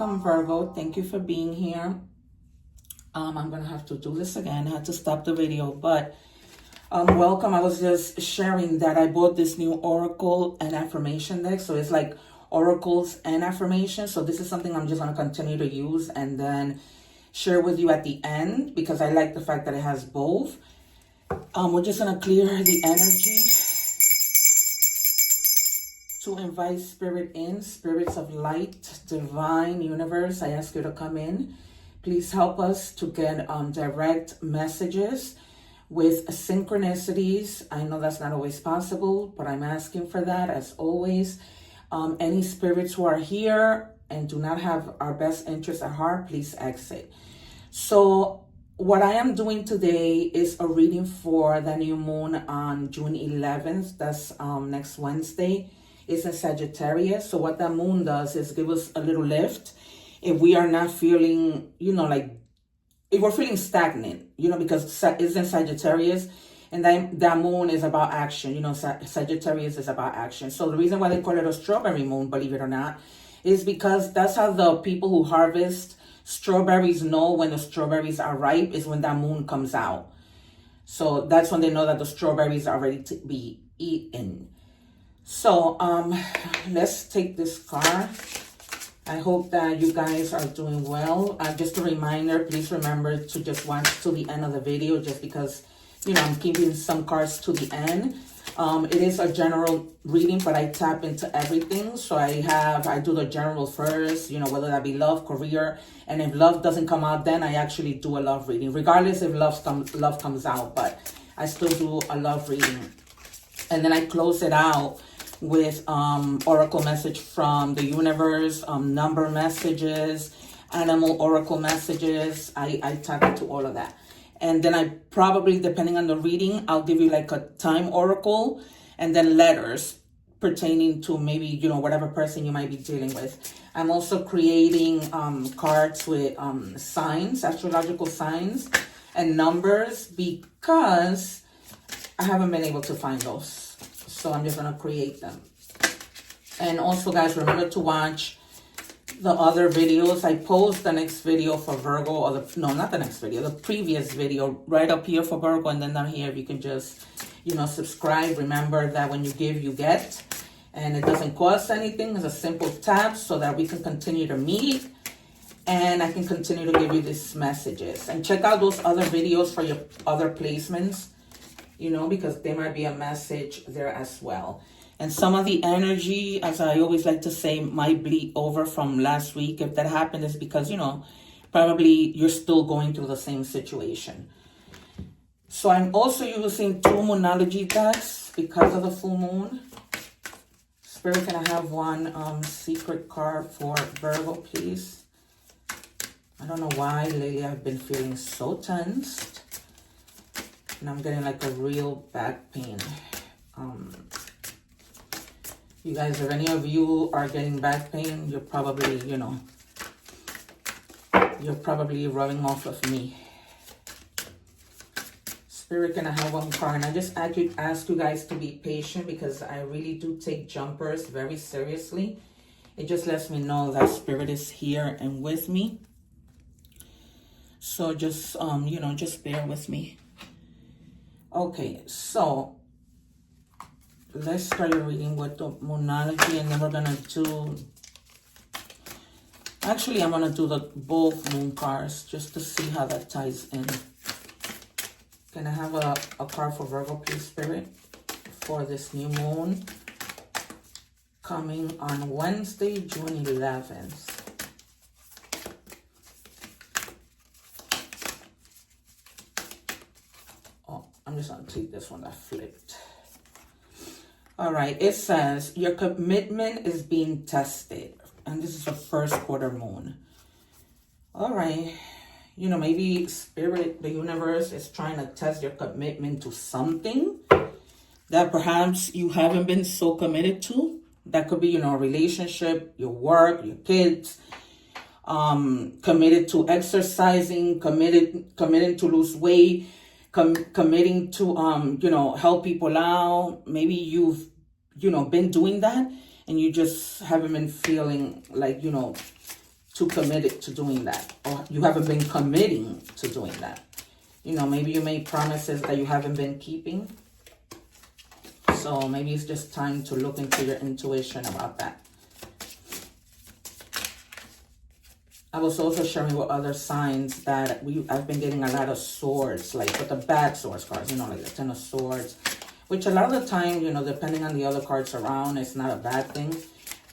Welcome, Virgo. Thank you for being here. I'm going to have to do this again. I had to stop the video, but welcome. I was just sharing that I bought this new Oracle and Affirmation deck. So it's like Oracles and Affirmation. So this is something I'm just going to continue to use and then share with you at the end because I like the fact that it has both. We're just going to clear the energy to invite spirit in, spirits of light, divine, universe. I ask you to come in. Please help us to get direct messages with synchronicities. I know that's not always possible, but I'm asking for that as always. Any spirits who are here and do not have our best interests at heart, please exit. So what I am doing today is a reading for the new moon on June 11th. That's next Wednesday. It's in Sagittarius. So what that moon does is give us a little lift. If we are not feeling, like if we're feeling stagnant, because it's in Sagittarius and that moon is about action. Sagittarius is about action. So the reason why they call it a strawberry moon, believe it or not, is because that's how the people who harvest strawberries know when the strawberries are ripe, is when that moon comes out. So that's when they know that the strawberries are ready to be eaten. So let's take this card. I hope that you guys are doing well. Just a reminder, please remember to just watch to the end of the video, just because, I'm keeping some cards to the end. It is a general reading, but I tap into everything. So I do the general first, whether that be love, career. And if love doesn't come out, then I actually do a love reading, regardless if love comes out, but I still do a love reading. And then I close it out with oracle message from the universe, number messages, animal oracle messages. I tap into all of that. And then I probably, depending on the reading, I'll give you like a time oracle and then letters pertaining to maybe, whatever person you might be dealing with. I'm also creating cards with signs, astrological signs and numbers, because I haven't been able to find those. So I'm just going to create them. And also, guys, remember to watch the other videos. I post the next video for Virgo, or not the next video, the previous video right up here for Virgo. And then down here, you can just, subscribe. Remember that when you give, you get. And it doesn't cost anything. It's a simple tap so that we can continue to meet. And I can continue to give you these messages. And check out those other videos for your other placements, because there might be a message there as well. And some of the energy, as I always like to say, might bleed over from last week. If that happened, it's because, probably you're still going through the same situation. So I'm also using 2 Moonology decks because of the full moon. Spirit, can I have one secret card for Virgo, please? I don't know why lately I've been feeling so tensed. And I'm getting like a real back pain. You guys, if any of you are getting back pain, you're probably, you're probably rubbing off of me. Spirit, can I have one card? And I just ask you guys to be patient, because I really do take jumpers very seriously. It just lets me know that Spirit is here and with me. So just, just bear with me. Okay, so let's start your reading with the Moonology, and then we're gonna do, actually I'm gonna do both moon cards just to see how that ties in. Can I have a card for Virgo, please, Spirit, for this new moon coming on Wednesday, June 11th? I'm just going to take this one that flipped. All right. It says, your commitment is being tested. And this is the first quarter moon. All right. Maybe Spirit, the universe, is trying to test your commitment to something that perhaps you haven't been so committed to. That could be, a relationship, your work, your kids. Committed to exercising, committing to lose weight. Committing to, help people out. Maybe you've, been doing that and you just haven't been feeling like, too committed to doing that, or you haven't been committing to doing that. You know, maybe you made promises that you haven't been keeping. So maybe it's just time to look into your intuition about that. I was also sharing with other signs that I've been getting a lot of swords, like with the bad swords cards, you know, like the Ten of Swords, which a lot of the time, you know, depending on the other cards around, it's not a bad thing.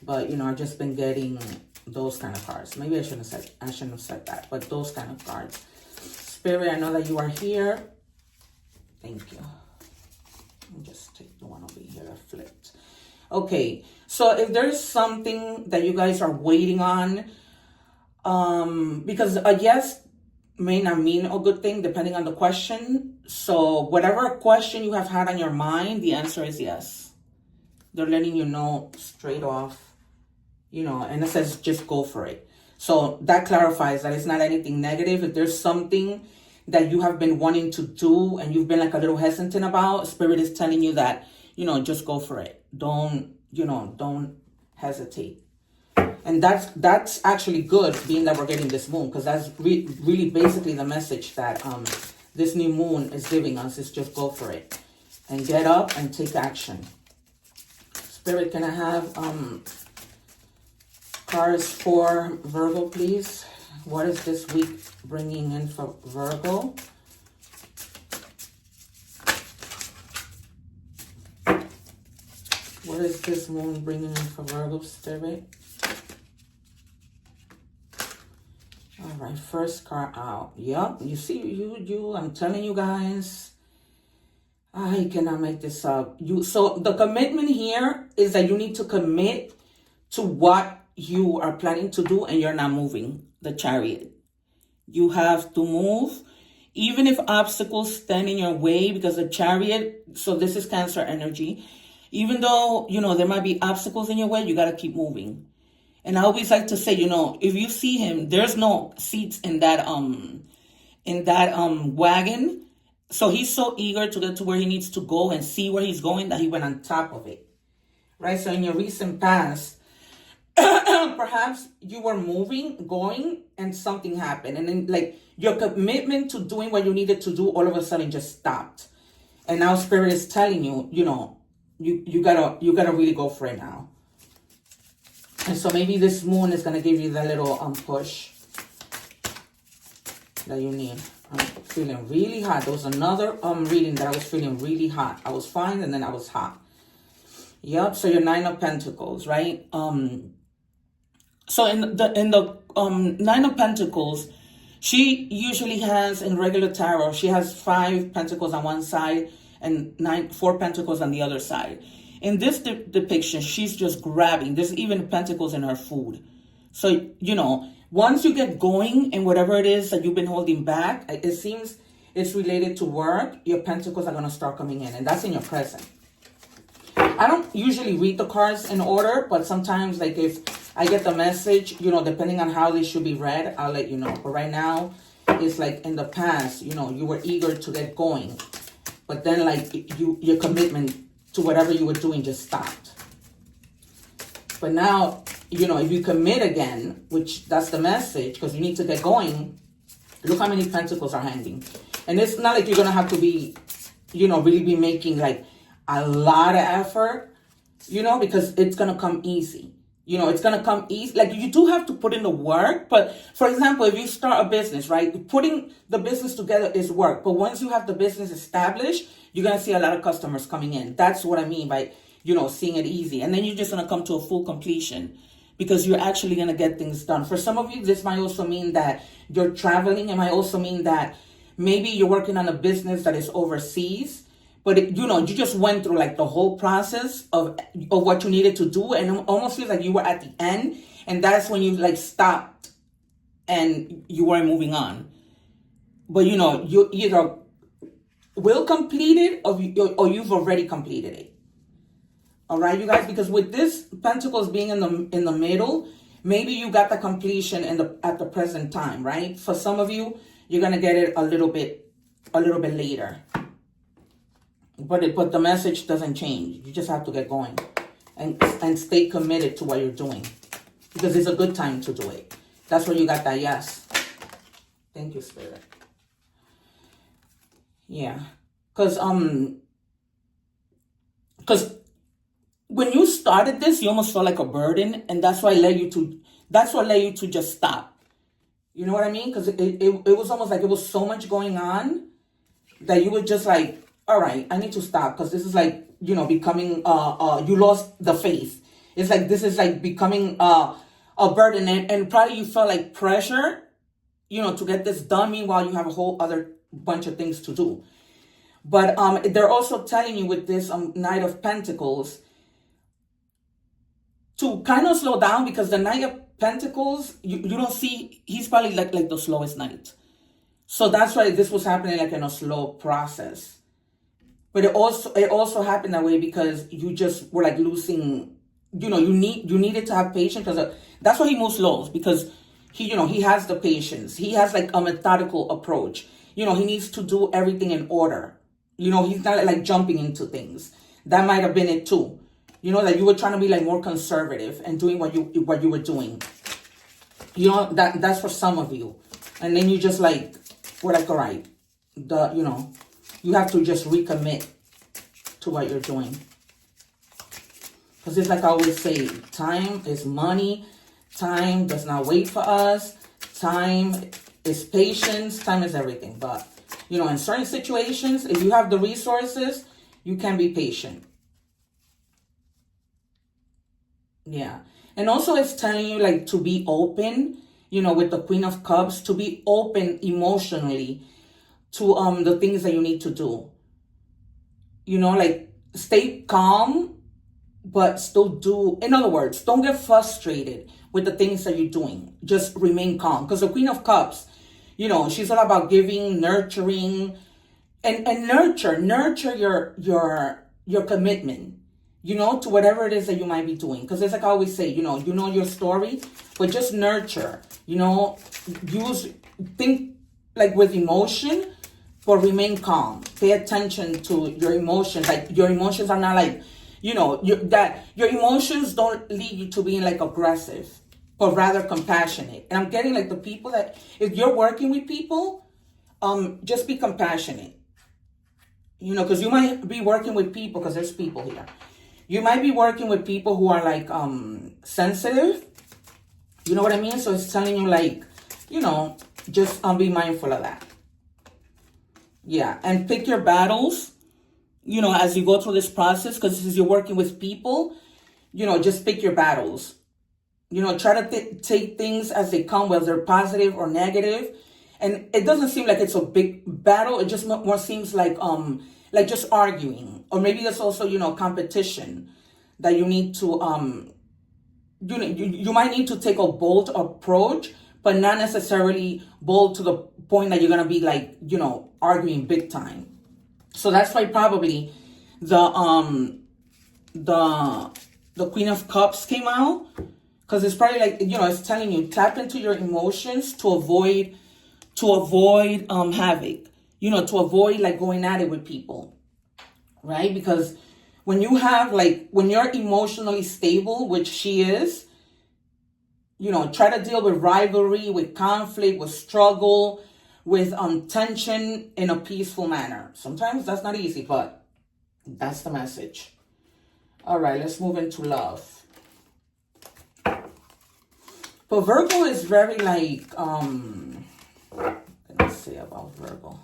But, you know, I've just been getting those kind of cards. Maybe I shouldn't have said that, but those kind of cards. Spirit, I know that you are here. Thank you. Let me just take the one over here that flipped. Okay, so if there's something that you guys are waiting on, because a yes may not mean a good thing depending on the question. So whatever question you have had on your mind, the answer is yes. They're letting you know straight off, you know, and it says just go for it. So that clarifies that it's not anything negative. If there's something that you have been wanting to do and you've been like a little hesitant about, Spirit is telling you that, you know, just go for it. Don't hesitate. And that's actually good, being that we're getting this moon, because that's really basically the message that this new moon is giving us, is just go for it and get up and take action. Spirit, can I have cards for Virgo, please? What is this week bringing in for Virgo? What is this moon bringing in for Virgo, Spirit? All right, first card out. Yep, you see, you. I'm telling you guys, I cannot make this up. So the commitment here is that you need to commit to what you are planning to do, and you're not moving. The Chariot. You have to move, even if obstacles stand in your way, because the Chariot, so this is Cancer energy. Even though, you know, there might be obstacles in your way, you got to keep moving. And I always like to say, you know, if you see him, there's no seats in that wagon. So he's so eager to get to where he needs to go and see where he's going that he went on top of it. Right? So in your recent past, perhaps you were going, and something happened. And then, like, your commitment to doing what you needed to do all of a sudden just stopped. And now Spirit is telling you, you know, you gotta really go for it now. And so maybe this moon is going to give you the little push that you need. I'm feeling really hot. There was another reading that I was feeling really hot. I was fine, and then I was hot. Yep, so your Nine of Pentacles, right? So in the Nine of Pentacles, she usually has, in regular tarot, she has 5 pentacles on one side and 4 pentacles on the other side. In this depiction, she's just grabbing. There's even pentacles in her food. So, you know, once you get going in whatever it is that you've been holding back, it seems it's related to work, your pentacles are going to start coming in. And that's in your present. I don't usually read the cards in order, but sometimes, like, if I get the message, you know, depending on how they should be read, I'll let you know. But right now, it's like in the past, you know, you were eager to get going. But then, like, your commitment to whatever you were doing just stopped. But now, you know, if you commit again, which that's the message, because you need to get going, look how many pentacles are hanging. And it's not like you're going to have to be, you know, really be making, like, a lot of effort, you know, because it's going to come easy. You know, it's going to come easy. Like, you do have to put in the work. But, for example, if you start a business, right, putting the business together is work. But once you have the business established, you're going to see a lot of customers coming in. That's what I mean by, you know, seeing it easy. And then you're just going to come to a full completion because you're actually going to get things done. For some of you, this might also mean that you're traveling. It might also mean that maybe you're working on a business that is overseas. But, you know, you just went through, like, the whole process of what you needed to do. And it almost feels like you were at the end. And that's when you, like, stopped and you weren't moving on. But, you know, you either will complete it or you've already completed it. All right, you guys? Because with this Pentacles being in the middle, maybe you got the completion at the present time, right? For some of you, you're going to get it a little bit later. But the message doesn't change. You just have to get going and stay committed to what you're doing, because it's a good time to do it. That's where you got that yes. Thank you, Spirit. Yeah. Because when you started this, you almost felt like a burden, and that's what led you to just stop. You know what I mean? Because it was almost like it was so much going on that you were just like, all right, I need to stop, because this is like, becoming you lost the faith. It's like this is like becoming a burden, and probably you felt like pressure, to get this done. Meanwhile, you have a whole other bunch of things to do. But they're also telling you with this Knight of Pentacles to kind of slow down, because the Knight of Pentacles, you don't see, he's probably like the slowest knight. So that's why this was happening like in a slow process. But it also happened that way because you just were like losing, you needed to have patience, because that's why he moves slow, because he has the patience. He has like a methodical approach. He needs to do everything in order. He's not like jumping into things. That might have been it too. That you were trying to be like more conservative and doing what you were doing. That's for some of you. And then you just like, we're like, all right, you have to just recommit to what you're doing. Because it's like I always say, time is money. Time does not wait for us. Time is patience. Time is everything. But, in certain situations, if you have the resources, you can be patient. Yeah. And also it's telling you like to be open, with the Queen of Cups, to be open emotionally to the things that you need to do. Like stay calm, but still do, in other words, don't get frustrated with the things that you're doing. Just remain calm. Because the Queen of Cups, she's all about giving, nurturing, and nurture your commitment, to whatever it is that you might be doing. Because it's like I always say, you know your story, but just nurture, think like with emotion, but remain calm. Pay attention to your emotions. Like your emotions are not like, your emotions don't lead you to being like aggressive, but rather compassionate. And I'm getting like the people that, if you're working with people, just be compassionate. Because you might be working with people, because there's people here. You might be working with people who are like sensitive. You know what I mean? So it's telling you like, just be mindful of that. Yeah, and pick your battles, as you go through this process, because since you're working with people, just pick your battles. Try to take things as they come, whether they're positive or negative. And it doesn't seem like it's a big battle. It just more seems like just arguing. Or maybe there's also, competition that you need to, you might need to take a bold approach, but not necessarily bold to the point that you're going to be like, arguing big time. So that's why probably the Queen of Cups came out, because it's probably like, it's telling you tap into your emotions to avoid havoc, to avoid like going at it with people, right? Because when you're emotionally stable, which she is, try to deal with rivalry, with conflict, with struggle, with tension in a peaceful manner. Sometimes that's not easy, but that's the message. All right, let's move into love. But Virgo is very like, let's say about Virgo.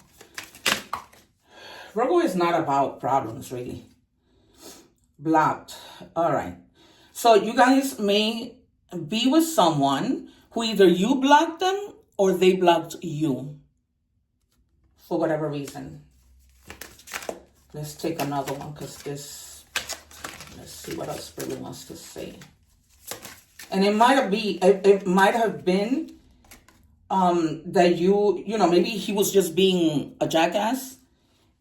Virgo is not about problems, really. Blocked. All right. So you guys may be with someone who either you blocked them or they blocked you for whatever reason. Let's take another one, because let's see what else Spirit wants to say. And it might have been that maybe he was just being a jackass,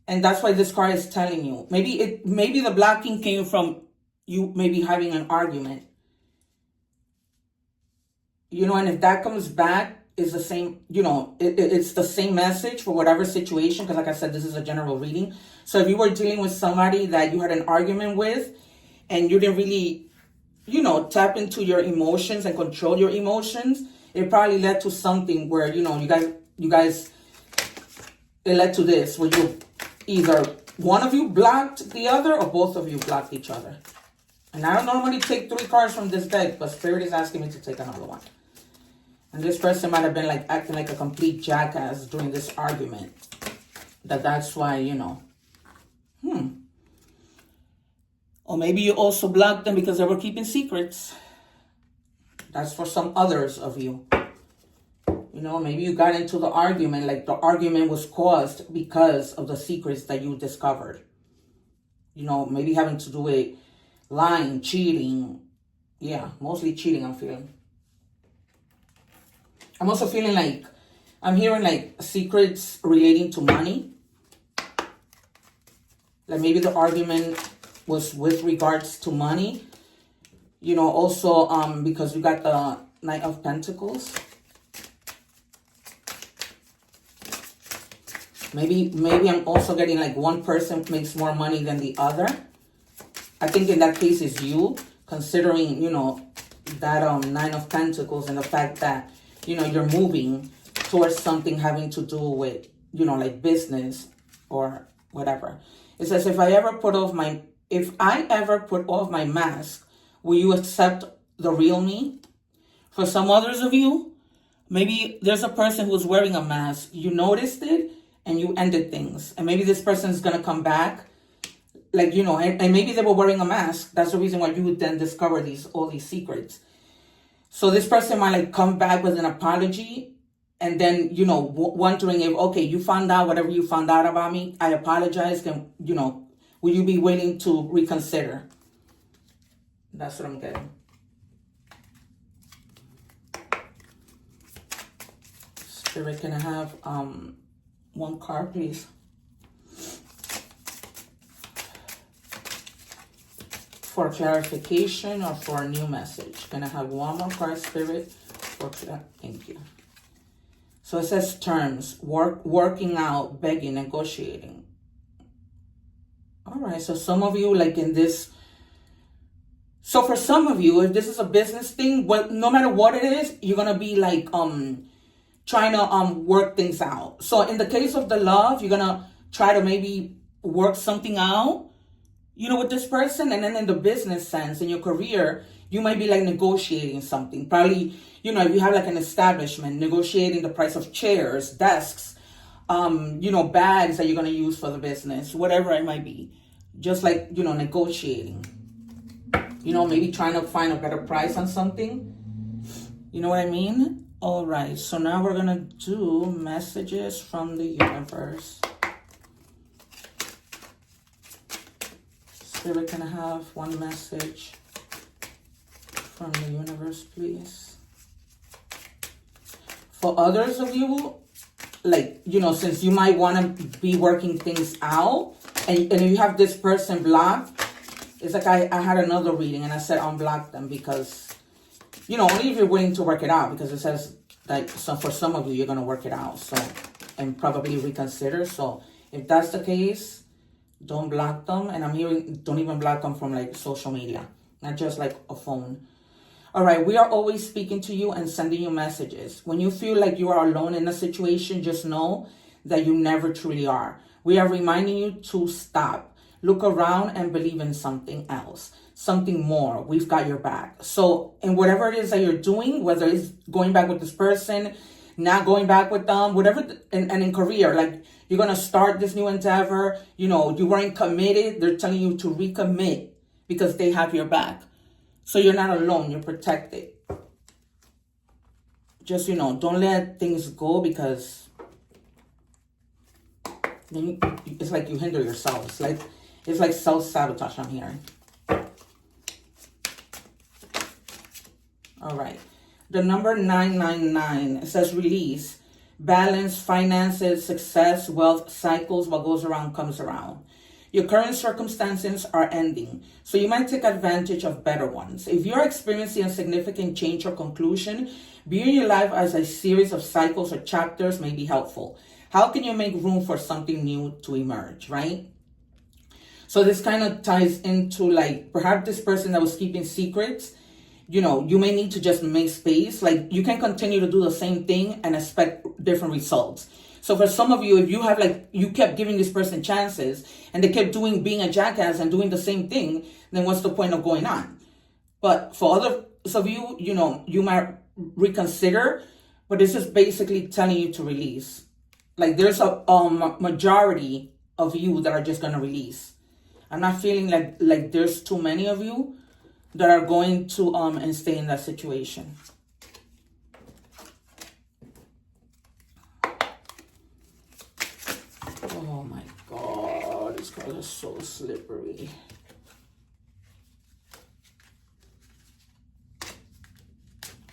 and that's why this card is telling you. Maybe the blocking came from you maybe having an argument. And if that comes back, is the same, it's the same message for whatever situation, because like I said, this is a general reading. So if you were dealing with somebody that you had an argument with, and you didn't really, tap into your emotions and control your emotions, it probably led to something where, you know, you guys, it led to this, where you either one of you blocked the other or both of you blocked each other. And I don't normally take 3 cards from this deck, but Spirit is asking me to take another one. And this person might have been like acting like a complete jackass during this argument. That's why, you know. Or maybe you also blocked them because they were keeping secrets. That's for some others of you. You know, maybe you got into the argument, like the argument was caused because of the secrets that you discovered. You know, maybe having to do with lying, cheating. Yeah, mostly cheating, I'm feeling. I'm also feeling like, I'm hearing like secrets relating to money. Like maybe the argument was with regards to money. You know, also because you got the Knight of Pentacles. Maybe I'm also getting like one person makes more money than the other. I think in that case it's you, considering, you know, that 9 of Pentacles and the fact that, you know, you're moving towards something having to do with, you know, like business or whatever. It says, if I ever put off my mask, will you accept the real me? For some others of you, maybe there's a person who's wearing a mask. You noticed it and you ended things. And maybe this person is going to come back. Like, you know, and maybe they were wearing a mask. That's the reason why you would then discover all these secrets. So this person might like come back with an apology. And then, you know, wondering if, okay, you found out whatever you found out about me. I apologize. Can, you know, will you be willing to reconsider? That's what I'm getting. Spirit, can I have one card, please? For clarification or for a new message. Can I have one more card, Spirit? Thank you. So it says terms, working out, begging, negotiating. All right, so some of you like in this. So for some of you, if this is a business thing, well, no matter what it is, you're going to be like trying to work things out. So in the case of the love, you're going to try to maybe work something out, you know, with this person. And then in the business sense, in your career, you might be like negotiating something. Probably, you know, if you have like an establishment, negotiating the price of chairs, desks, you know, bags that you're going to use for the business, whatever it might be. Just like, you know, negotiating. You know, maybe trying to find a better price on something. You know what I mean? All right. So now we're going to do messages from the universe. Spirit, can I have one message from the universe, please? For others of you, like, you know, since you might want to be working things out and you have this person blocked, it's like I had another reading and I said unblock them because, you know, only if you're willing to work it out, because it says like, so for some of you, you're going to work it out. So, and probably reconsider. So if that's the case, don't block them. And I'm hearing, don't even block them from like social media, not just like a phone. All right, we are always speaking to you and sending you messages. When you feel like you are alone in a situation, just know that you never truly are. We are reminding you to stop, look around and believe in something else, something more. We've got your back. So in whatever it is that you're doing, whether it's going back with this person, not going back with them, whatever, and in career, like you're going to start this new endeavor, you know, you weren't committed. They're telling you to recommit because they have your back. So you're not alone, you're protected. Just, you know, don't let things go because then it's like you hinder yourself. It's like self-sabotage I'm hearing. All right. The number 999, it says release, balance, finances, success, wealth, cycles. What goes around comes around. Your current circumstances are ending, so you might take advantage of better ones. If you're experiencing a significant change or conclusion, viewing your life as a series of cycles or chapters may be helpful. How can you make room for something new to emerge, right? So this kind of ties into like, perhaps this person that was keeping secrets, you may need to just make space. Like, you can continue to do the same thing and expect different results. So for some of you, if you have you kept giving this person chances and they kept being a jackass and doing the same thing, then what's the point of going on? But for others of you, you might reconsider, but this is basically telling you to release. Like, there's a majority of you that are just going to release. I'm not feeling like there's too many of you that are going to and stay in that situation. Oh my God, these cards are so slippery.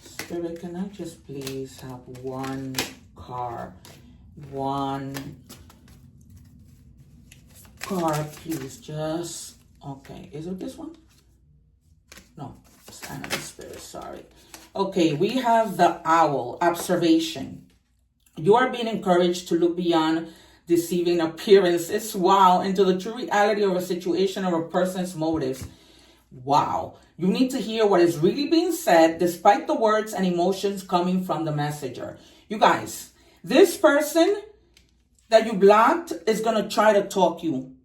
Spirit, can I just please have one card? One card, please. Just, okay. Is it this one? No, it's Animal Spirit, sorry. Okay, we have the Owl, observation. You are being encouraged to look beyond deceiving appearances, wow, into the true reality of a situation or a person's motives. Wow. You need to hear what is really being said despite the words and emotions coming from the messenger. You guys, this person that you blocked is going to try to talk you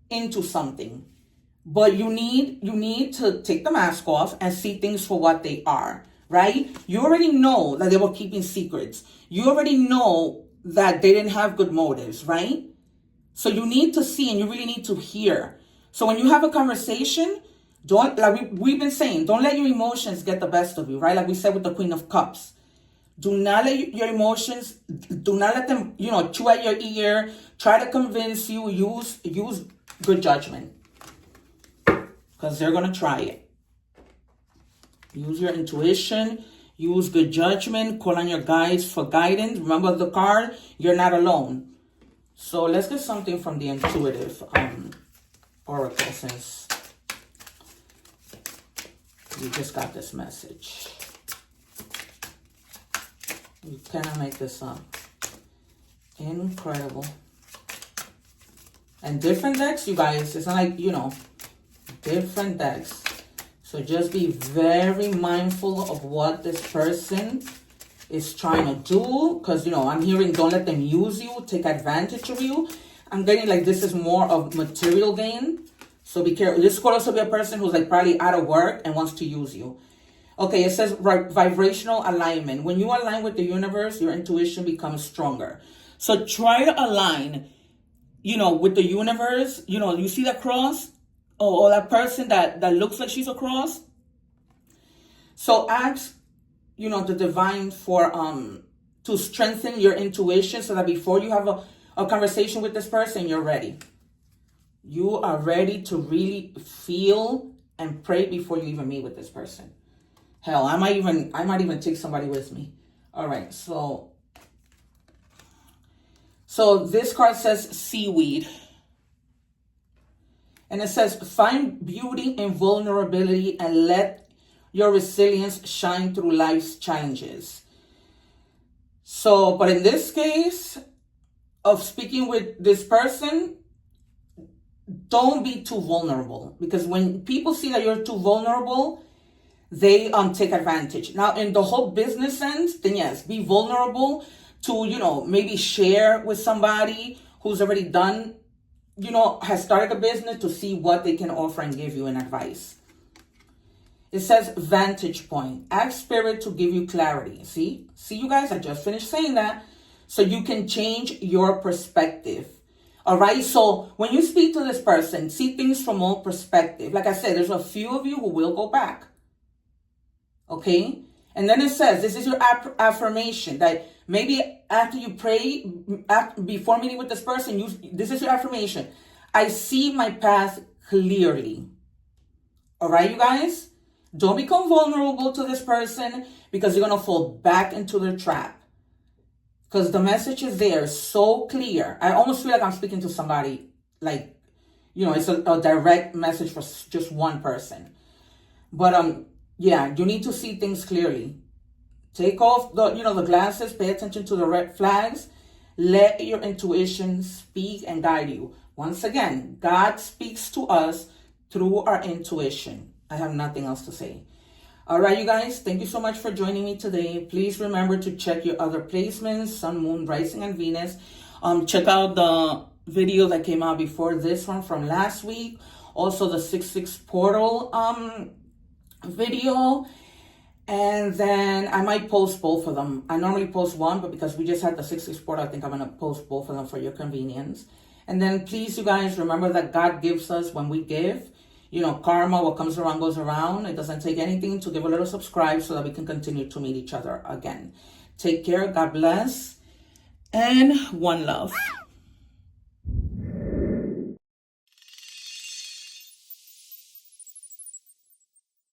into something. But you need to take the mask off and see things for what they are, right? You already know that they were keeping secrets. You already know that they didn't have good motives, right? So you need to see and you really need to hear. So when you have a conversation, we've been saying, don't let your emotions get the best of you, right? Like we said with the Queen of Cups. Do not let your emotions, do not let them, chew at your ear, try to convince you, use good judgment. Because they're going to try it. Use your intuition, use good judgment, call on your guides for guidance. Remember the card, you're not alone. So let's get something from the intuitive oracle, since we just got this message. You cannot make this up. Incredible. And different decks, you guys. It's not like, different decks. So just be very mindful of what this person is trying to do. Because, I'm hearing don't let them use you, take advantage of you. I'm getting like this is more of material gain. So be careful. This could also be a person who's like probably out of work and wants to use you. Okay, it says vibrational alignment. When you align with the universe, your intuition becomes stronger. So try to align, with the universe. You see that cross? Or that person that looks like she's a cross? So ask, the divine for, to strengthen your intuition so that before you have a conversation with this person, you're ready. You are ready to really feel and pray before you even meet with this person. Hell, I might even take somebody with me. All right, so this card says seaweed. And it says, find beauty in vulnerability and let your resilience shine through life's challenges. So, but in this case of speaking with this person, don't be too vulnerable. Because when people see that you're too vulnerable, they take advantage. Now, in the whole business sense, then yes, be vulnerable to, maybe share with somebody who's already done, has started a business to see what they can offer and give you in advice. It says vantage point. Ask spirit to give you clarity. See, you guys, I just finished saying that. So you can change your perspective. All right. So when you speak to this person, see things from all perspective. Like I said, there's a few of you who will go back. Okay. And then it says, this is your affirmation that maybe after you pray, before meeting with this person, this is your affirmation. I see my path clearly. All right, you guys? Don't become vulnerable to this person because you're going to fall back into their trap. Because the message is there so clear. I almost feel like I'm speaking to somebody like, it's a direct message for just one person. But, yeah, you need to see things clearly. Take off the glasses, pay attention to the red flags. Let your intuition speak and guide you. Once again, God speaks to us through our intuition. I have nothing else to say. All right, you guys, thank you so much for joining me today. Please remember to check your other placements, Sun, Moon, Rising, and Venus. Check out the video that came out before this one from last week. Also the 6/6 portal video. And then I might post both of them. I normally post one, but because we just had the 6/6 portal, I think I'm going to post both of them for your convenience. And then please, you guys, remember that God gives us when we give. You know, karma, what comes around goes around. It doesn't take anything to give a little subscribe so that we can continue to meet each other again. Take care. God bless. And one love.